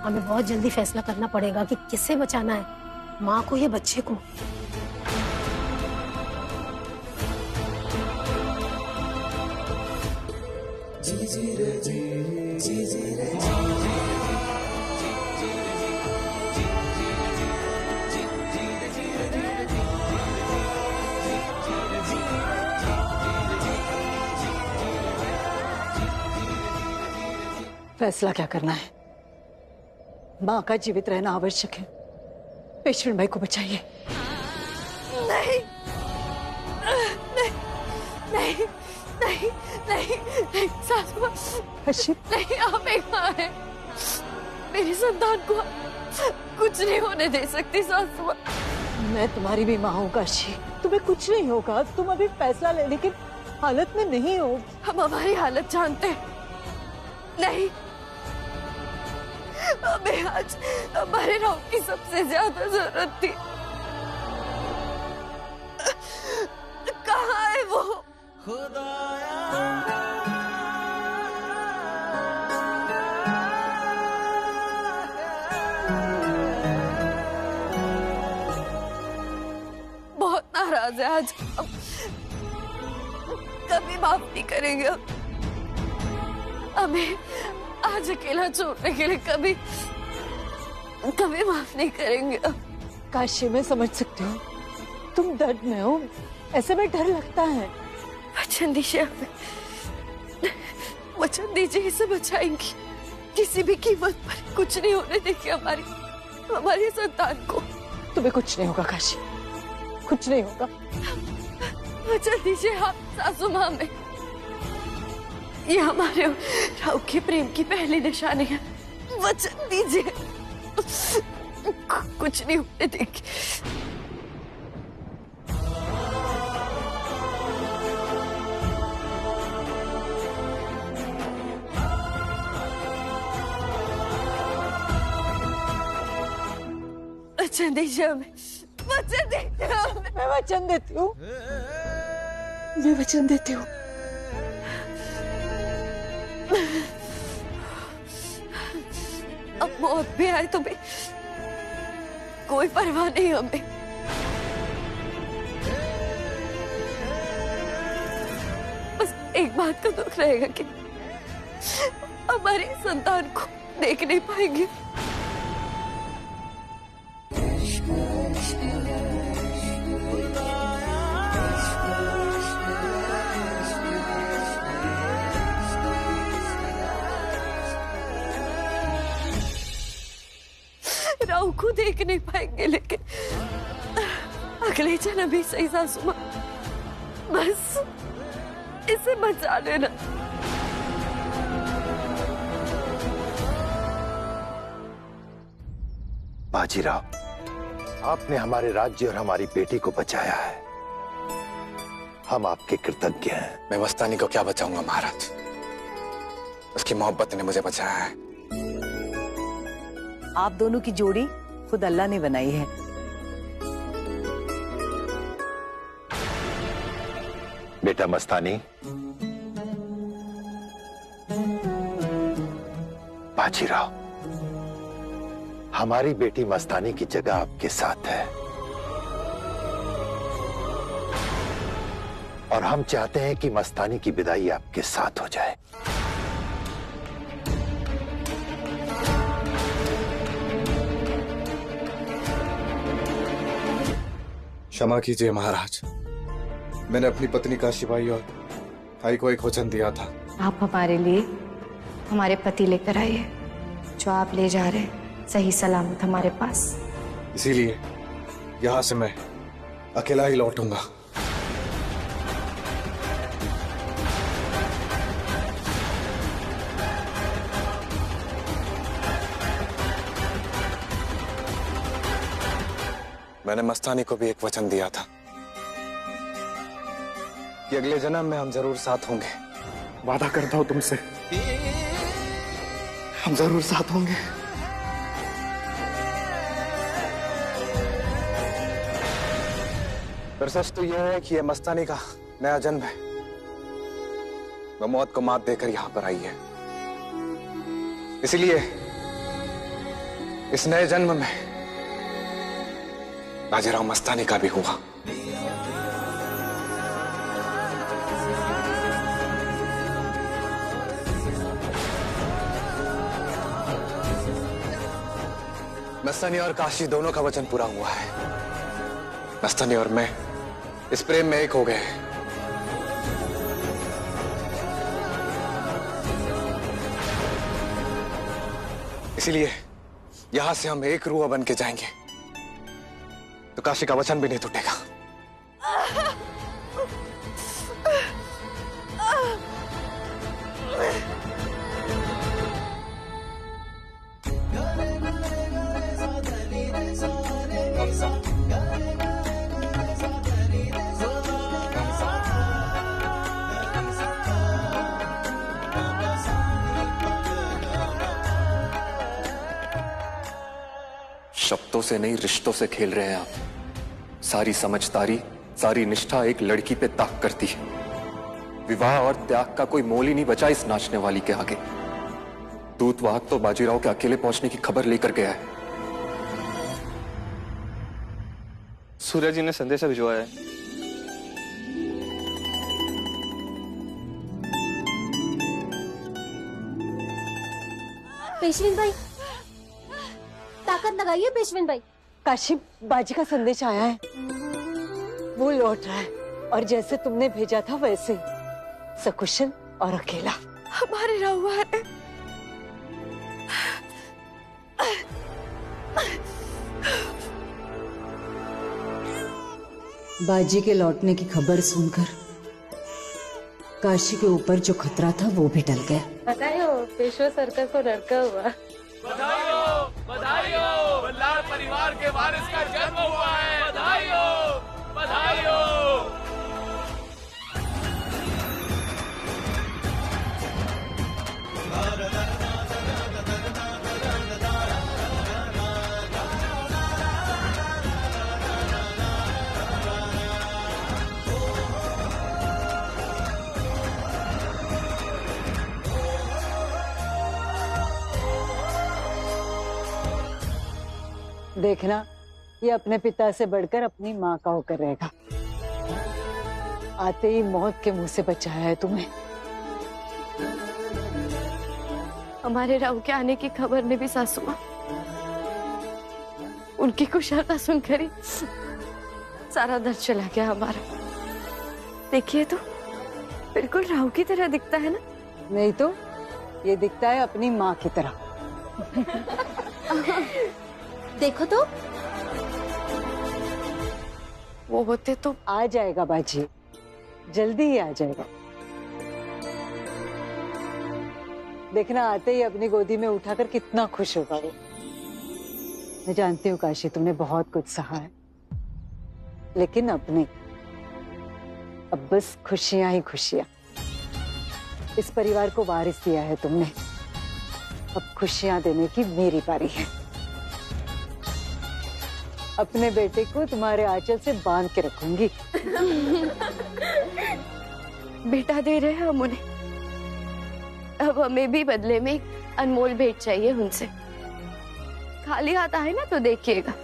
हमें बहुत जल्दी फैसला करना पड़ेगा कि किसे बचाना है, माँ को या बच्चे को। फैसला क्या करना है? माँ का जीवित रहना आवश्यक है। पेशेंट भाई को बचाइए। नहीं नहीं नहीं नहीं नहीं सासू माँ, नहीं, आप एक माँ है, मेरी संतान को कुछ नहीं होने दे सकती सासू माँ। मैं तुम्हारी भी माँ हूँ काशी, तुम्हें कुछ नहीं होगा। तुम अभी फैसला लेने की हालत में नहीं हो। हम हमारी हालत जानते हैं। नहीं, हमें आज हमारे राव की सबसे ज्यादा जरूरत थी। कहाँ है वो? बहुत नाराज है आज। अब कभी माफ नहीं करेंगे। हमें आज अकेला छोड़ने के लिए कभी कभी माफ नहीं करेंगे। काशी, मैं समझ सकती हूँ तुम दर्द में हो, ऐसे में डर लगता है। वचन दीजिए हमें, वचन दीजिए इसे बचाएंगी, किसी भी कीमत पर कुछ नहीं होने देंगे हमारी संतान को। तुम्हें कुछ नहीं होगा काशी, कुछ नहीं होगा। वचन दीजिए आप सासू माँ में। ये हमारे राव के प्रेम की पहली निशानी है। वचन दीजिए कुछ नहीं होने देंगे। वचन दीजिए हमें, वचन दीजिए हमें। मैं वचन देती हूँ, मैं वचन देती हूँ। अब मौत भी आए तो भी कोई परवाह नहीं हमें। बस एक बात का दुख रहेगा कि हमारी संतान को देख नहीं पाएंगे। राव को देख नहीं पाएंगे, लेकिन अगले जन्म भी सही सासू माँ, बस इसे बचा लेना। बाजीराव, आपने हमारे राज्य और हमारी बेटी को बचाया है, हम आपके कृतज्ञ हैं। मैं मस्तानी को क्या बचाऊंगा महाराज, उसकी मोहब्बत ने मुझे बचाया है। आप दोनों की जोड़ी खुद अल्लाह ने बनाई है। बेटा मस्तानी, बाजीराव, हमारी बेटी मस्तानी की जगह आपके साथ है और हम चाहते हैं कि मस्तानी की विदाई आपके साथ हो जाए। क्षमा कीजिए महाराज, मैंने अपनी पत्नी काशीबाई और भाई को एक वचन दिया था। आप हमारे लिए हमारे पति लेकर आइए, जो आप ले जा रहे हैं सही सलामत हमारे पास। इसीलिए यहाँ से मैं अकेला ही लौटूंगा। मैंने मस्तानी को भी एक वचन दिया था कि अगले जन्म में हम जरूर साथ होंगे। वादा करता हूं तुमसे, हम जरूर साथ होंगे। पर सच तो यह है कि यह मस्तानी का नया जन्म है। वो मौत को मात देकर यहां पर आई है। इसलिए इस नए जन्म में बाजीराव मस्तानी का भी हुआ। मस्तानी और काशी दोनों का वचन पूरा हुआ है। मस्तानी और मैं इस प्रेम में एक हो गए हैं। इसीलिए यहां से हम एक रूह बन के जाएंगे तो काशी का वचन भी नहीं टूटेगा। शब्दों से नहीं, रिश्तों से खेल रहे हैं आप। सारी समझदारी, सारी निष्ठा एक लड़की पे ताक करती है। विवाह और त्याग का कोई मोल ही नहीं बचा इस नाचने वाली के आगे। दूतवाहक तो बाजीराव के अकेले पहुंचने की खबर लेकर गया है। सूर्य जी ने संदेशा भिजवाया है। पेशवेन भाई, ताकत लगाइए पेशवेन भाई। काशी, बाजी का संदेश आया है। वो लौट रहा है और जैसे तुमने भेजा था वैसे, सकुशल और अकेला। हमारे राहुआ है। बाजी के लौटने की खबर सुनकर काशी के ऊपर जो खतरा था वो भी टल गया। बताइए, पेशवा सरकार को लड़का हुआ। बधाई हो, बधाई हो, बल्लाल परिवार के वारिस का जन्म हुआ है। बधाई हो, बधाई हो। देखना, ये अपने पिता से बढ़कर अपनी माँ का होकर रहेगा। आते ही मौत के मुंह से बचाया है तुम्हें। हमारे राहु के आने की खबर ने भी सासू माँ, उनकी कुशलता सुनकर ही सारा दर्द चला गया हमारा। देखिए तो बिल्कुल राहु की तरह दिखता है ना। नहीं तो ये दिखता है अपनी माँ की तरह। देखो तो, वो होते तो। आ जाएगा बाजी, जल्दी ही आ जाएगा। देखना, आते ही अपनी गोदी में उठाकर कितना खुश होगा वो। मैं जानती हूँ काशी, तुमने बहुत कुछ सहा है, लेकिन अब नहीं। अब बस खुशियां ही खुशियां। इस परिवार को वारिस दिया है तुमने, अब खुशियां देने की मेरी बारी है। अपने बेटे को तुम्हारे आंचल से बांध के रखूंगी। बेटा दे रहे हैं हम उन्हें, अब हमें भी बदले में एक अनमोल भेंट चाहिए उनसे। खाली हाथ आए ना तो देखिएगा।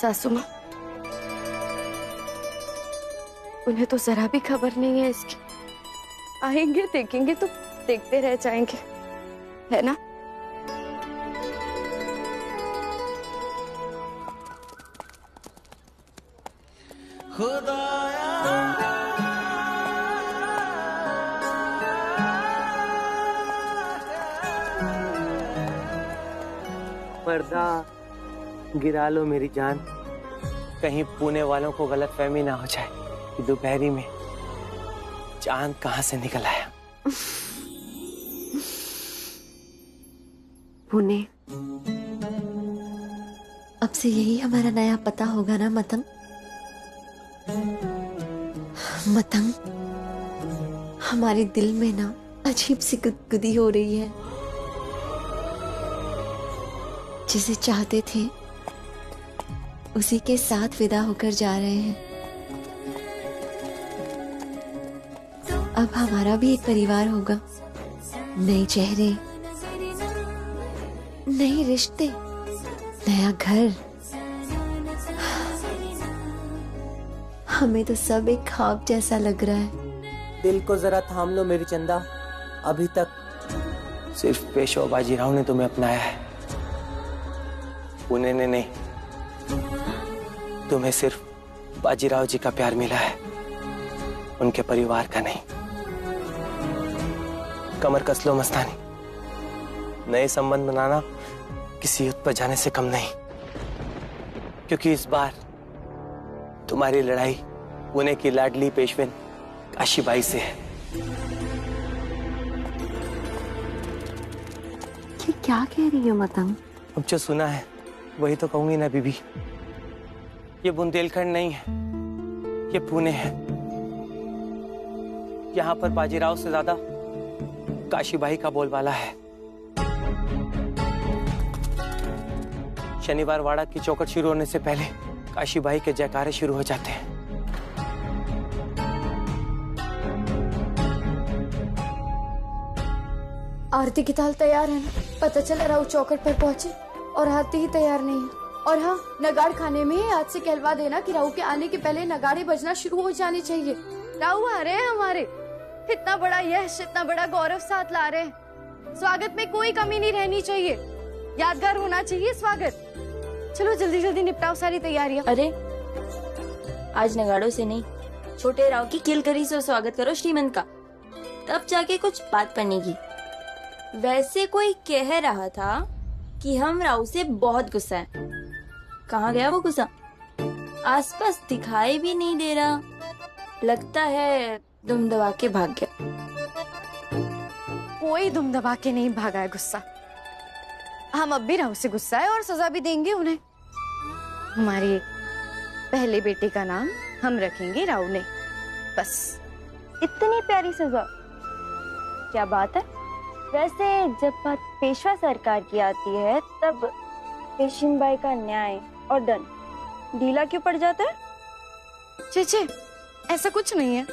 सासू माँ, उन्हें तो जरा भी खबर नहीं है इसकी। आएंगे, देखेंगे तो देखते रह जाएंगे, है ना? पर्दा गिरा लो मेरी जान, कहीं पुणे वालों को गलतफहमी ना हो जाए कि दोपहरी में चांद कहां से निकल आया। पुणे, अब से यही हमारा नया पता होगा ना मतंग? मतंग, हमारे दिल में ना अजीब सी गुदगुदी हो रही है। जिसे चाहते थे उसी के साथ विदा होकर जा रहे हैं। अब हमारा भी एक परिवार होगा, नए चेहरे, नए रिश्ते, नया घर। हमें तो सब एक ख्वाब जैसा लग रहा है। दिल को जरा थाम लो मेरी चंदा, अभी तक सिर्फ पेशवा बाजीराव ने तुम्हें अपनाया है, पुणे ने नहीं। तुम्हें सिर्फ बाजीराव जी का प्यार मिला है, उनके परिवार का नहीं। कमर कस लो मस्तानी, नए संबंध बनाना किसी युद्ध पर जाने से कम नहीं, क्योंकि इस बार तुम्हारी लड़ाई पुणे की लाडली पेशवेन काशीबाई से है। ये क्या कह रही हो मतंग? अब जो सुना है वही तो कहूंगी ना बीबी। ये बुंदेलखंड नहीं है, ये पुणे है। यहाँ पर बाजीराव से ज्यादा काशीबाई का बोलबाला है। शनिवार वाड़ा की चौखट शुरू होने से पहले काशीबाई के जयकारे शुरू हो जाते हैं। आरती की ताल तैयार है ना? पता चला राव चौखट पर पहुंचे और आरती ही तैयार नहीं है। और हाँ, नगाड़ खाने में आज से कहलवा देना कि राव के आने के पहले नगाड़े बजना शुरू हो जाने चाहिए। राव आ रहे हैं हमारे, इतना बड़ा यश, इतना बड़ा गौरव साथ ला रहे हैं। स्वागत में कोई कमी नहीं रहनी चाहिए, यादगार होना चाहिए स्वागत। चलो जल्दी जल्दी निपटाओ सारी तैयारियां। अरे आज नगाड़ों से नहीं, छोटे राव की किलकरी से स्वागत करो श्रीमंत का, तब जाके कुछ बात बनेगी। वैसे कोई कह रहा था कि हम राव से बहुत गुस्सा है। कहाँ गया वो गुस्सा? आसपास दिखाई भी नहीं दे रहा, लगता है दुम दबा के भाग गया। कोई दुम दबा के नहीं भागा है गुस्सा। हम अब भी राव से गुस्सा है और सजा भी देंगे उन्हें। हमारे पहले बेटे का नाम हम रखेंगे राव ने, बस। इतनी प्यारी सजा, क्या बात है। वैसे जब बात पेशवा सरकार की आती है तब पेशिनबाई का न्याय और दंड ढीला क्यों पड़ जाता है? चेचे, ऐसा कुछ नहीं है।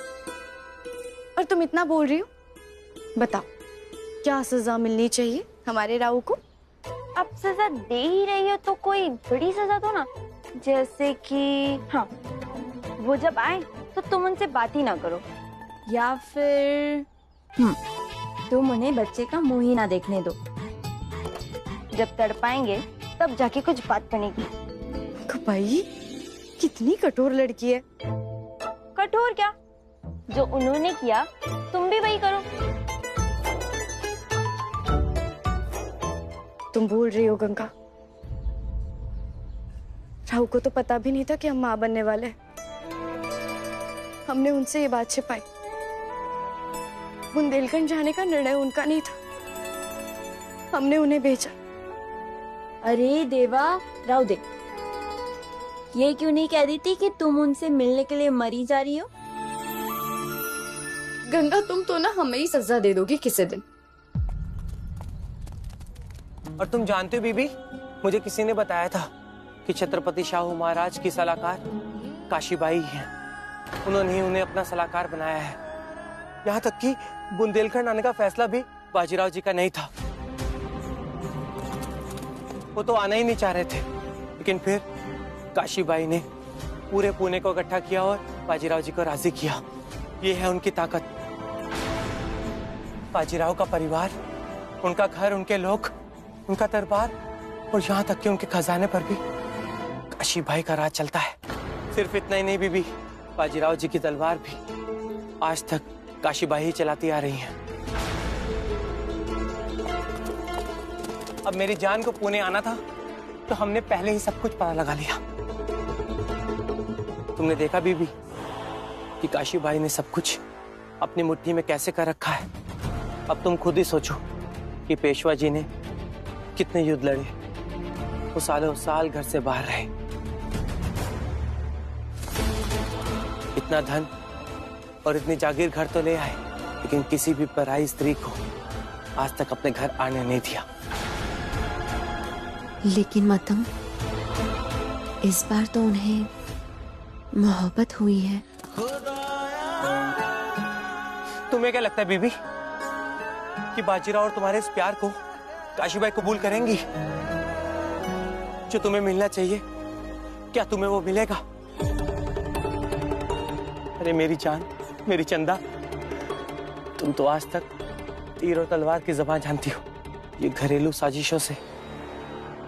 और तुम इतना बोल रही हो, बताओ क्या सजा मिलनी चाहिए हमारे राव को? अब सजा दे ही रही हो तो कोई बड़ी सजा दो ना, जैसे कि हाँ, वो जब आए तो तुम उनसे बात ही ना करो, या फिर तुम उन्हें बच्चे का मुंह ही ना देखने दो। जब तड़पाएंगे तब जाके कुछ बात बनेगी। भाई कितनी कठोर लड़की है। कठोर क्या, जो उन्होंने किया तुम भी वही करो। तुम भूल रही हो गंगा, राहु को तो पता भी नहीं था कि हम माँ बनने वाले हैं। हमने उनसे ये बात छिपाई। बुंदेलखंड जाने का निर्णय उनका नहीं था, हमने उन्हें भेजा। अरे देवा, राव दे, ये क्यों नहीं कह देती कि तुम उनसे मिलने के लिए मरी जा रही हो? गंगा, तुम तो ना हमें ही सजा दे दोगी किसी दिन। और तुम जानते हो बीबी, मुझे किसी ने बताया था कि छत्रपति शाहू महाराज की सलाहकार काशीबाई हैं। उन्होंने ही उन्हें अपना सलाहकार बनाया है। यहाँ तक कि बुंदेलखंड आने का फैसला भी बाजीराव जी का नहीं था। वो तो आना ही नहीं चाह रहे थे, लेकिन फिर काशीबाई ने पूरे पुणे को इकट्ठा किया और बाजीराव जी को राजी किया। ये है उनकी ताकत। बाजीराव का परिवार, उनका घर, उनके लोग, उनका दरबार और यहाँ तक कि उनके खजाने पर भी काशीबाई का राज चलता है। सिर्फ इतना ही नहीं बीबी, बाजीराव जी की तलवार भी आज तक काशीबाई ही चलाती आ रही हैं। अब मेरी जान को पुणे आना था तो हमने पहले ही सब कुछ पता लगा लिया। तुमने देखा बीबी कि काशीबाई ने सब कुछ अपनी मुट्ठी में कैसे कर रखा है। अब तुम खुद ही सोचो कि पेशवा जी ने कितने युद्ध लड़े, वो सालों साल घर से बाहर रहे, इतना धन और इतनी जागीर घर तो ले आए, लेकिन किसी भी पराई स्त्री को आज तक अपने घर आने नहीं दिया। लेकिन मतम, इस बार तो उन्हें मोहब्बत हुई है। तुम्हें क्या लगता है बीबी कि बाजीराव और तुम्हारे इस प्यार को काशीबाई कबूल करेंगी? जो तुम्हें मिलना चाहिए, क्या तुम्हें वो मिलेगा? अरे मेरी जान, मेरी चंदा, तुम तो आज तक तीर और तलवार की ज़बान जानती हो। ये घरेलू साजिशों से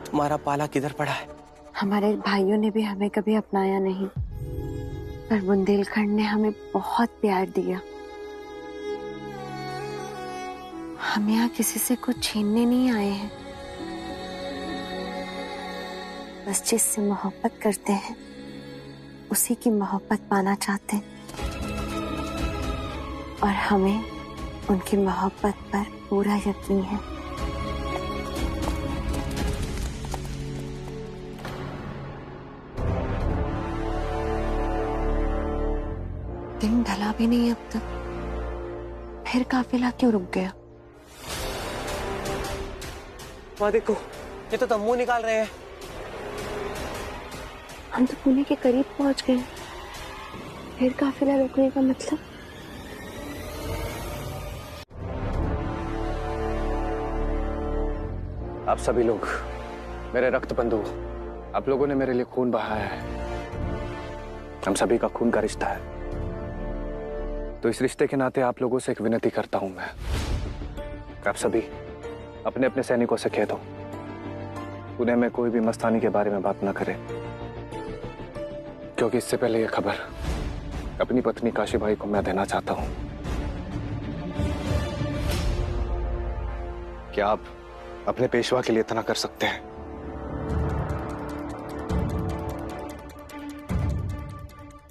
तुम्हारा पाला किधर पड़ा है? हमारे भाइयों ने भी हमें कभी अपनाया नहीं, पर बुंदेलखंड ने हमें बहुत प्यार दिया। हम यहाँ किसी से कुछ छीनने नहीं आए हैं, बस जिससे मोहब्बत करते हैं उसी की मोहब्बत पाना चाहते हैं, और हमें उनकी मोहब्बत पर पूरा यकीन है। दिन ढला भी नहीं अब तक, फिर काफिला क्यों रुक गया? वहाँ देखो, ये तो तंबू निकाल रहे हैं। हम तो पुणे के करीब पहुंच गए, फिर काफिला रोकने का मतलब? आप सभी लोग मेरे रक्त बंधु, आप लोगों ने मेरे लिए खून बहाया है। हम सभी का खून का रिश्ता है, तो इस रिश्ते के नाते आप लोगों से एक विनती करता हूं मैं। आप सभी अपने अपने सैनिकों से कह दो, पुणे में कोई भी मस्तानी के बारे में बात ना करे, क्योंकि इससे पहले यह खबर अपनी पत्नी काशीबाई को मैं देना चाहता हूं। क्या आप अपने पेशवा के लिए इतना कर सकते हैं?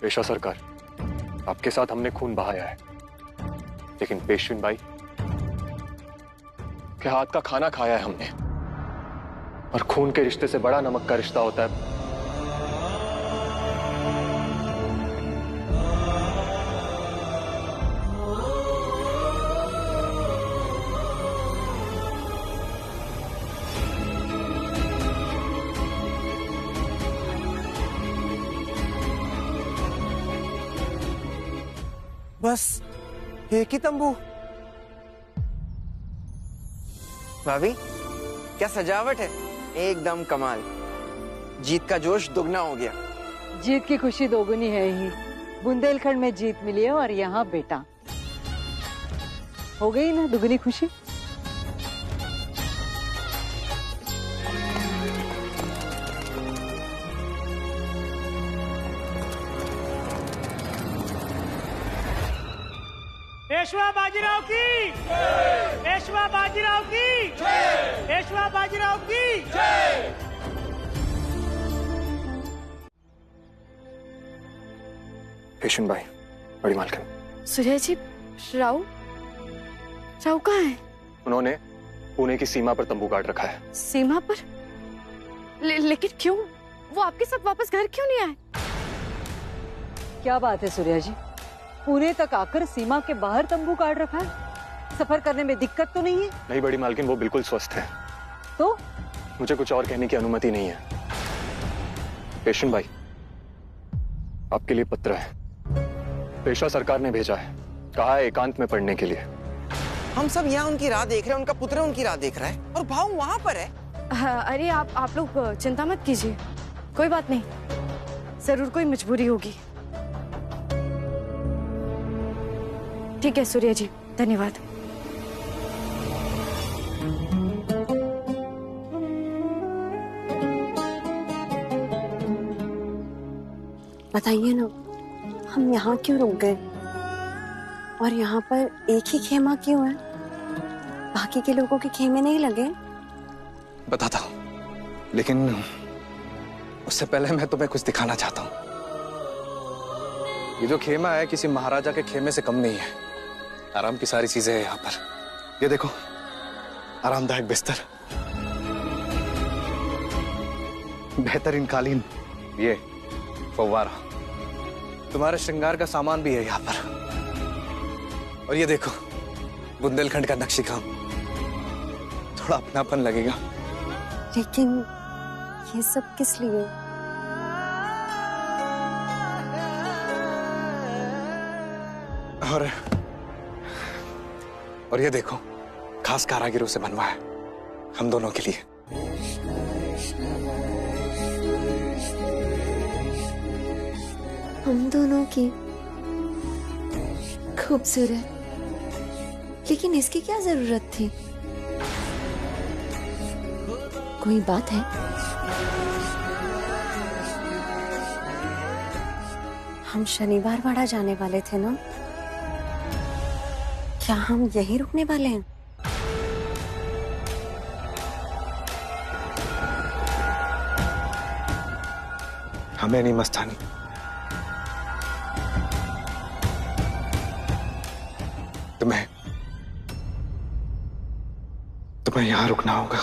पेशवा सरकार, आपके साथ हमने खून बहाया है, लेकिन पेशविन बाई के हाथ का खाना खाया है हमने, और खून के रिश्ते से बड़ा नमक का रिश्ता होता है। बस एक ही तंबू। भाभी, क्या सजावट है, एकदम कमाल। जीत का जोश दुगना हो गया। जीत की खुशी दोगुनी है ही। बुंदेलखंड में जीत मिली है और यहाँ बेटा। हो गई ना दुगनी खुशी। पेशवा बाजीराव की, पेशवा बाजीराव की, पेशवा बाजीराव की। पेशवेन बाई, बड़ी मालकिन। सूर्या जी, राव कहाँ है? उन्होंने पुणे की सीमा पर तंबू गाड़ रखा है। सीमा पर? लेकिन क्यों? वो आपके साथ वापस घर क्यों नहीं आए? क्या बात है सूर्या जी, पुणे तक आकर सीमा के बाहर तंबू गाड़ रखा है? सफर करने में दिक्कत तो नहीं है? नहीं बड़ी मालकिन, वो बिल्कुल स्वस्थ है। तो मुझे कुछ और कहने की अनुमति नहीं है। पेशवेन बाई, आपके लिए पत्र है, पेशवा सरकार ने भेजा है, कहा है एकांत में पढ़ने के लिए। हम सब यहाँ उनकी राह देख रहे हैं, उनका पुत्र उनकी राह देख रहा है, और भाव वहाँ पर है। अरे आप लोग चिंता मत कीजिए, कोई बात नहीं, जरूर कोई मजबूरी होगी। ठीक है सूर्या जी, धन्यवाद। बताइए ना, हम यहाँ क्यों रुक गए? और यहाँ पर एक ही खेमा क्यों है? बाकी के लोगों के खेमे नहीं लगे? बताता हूँ, लेकिन उससे पहले मैं तुम्हें कुछ दिखाना चाहता हूँ। ये जो खेमा है किसी महाराजा के खेमे से कम नहीं है। आराम की सारी चीजें हैं यहाँ पर। ये देखो, आरामदायक बिस्तर, बेहतरीन कालीन, ये फव्वारा, तुम्हारे श्रृंगार का सामान भी है यहाँ पर। और ये देखो, बुंदेलखंड का नक्शी काम, थोड़ा अपनापन लगेगा। लेकिन ये सब किस लिए? और ये देखो, खास कारागिरों से बनवा है हम दोनों के लिए। हम दोनों की खूबसूरत, लेकिन इसकी क्या जरूरत थी? कोई बात है? हम शनिवार वाड़ा जाने वाले थे ना, क्या हम यहीं रुकने वाले हैं? हमें नहीं मस्तानी, तुम्हें यहां रुकना होगा।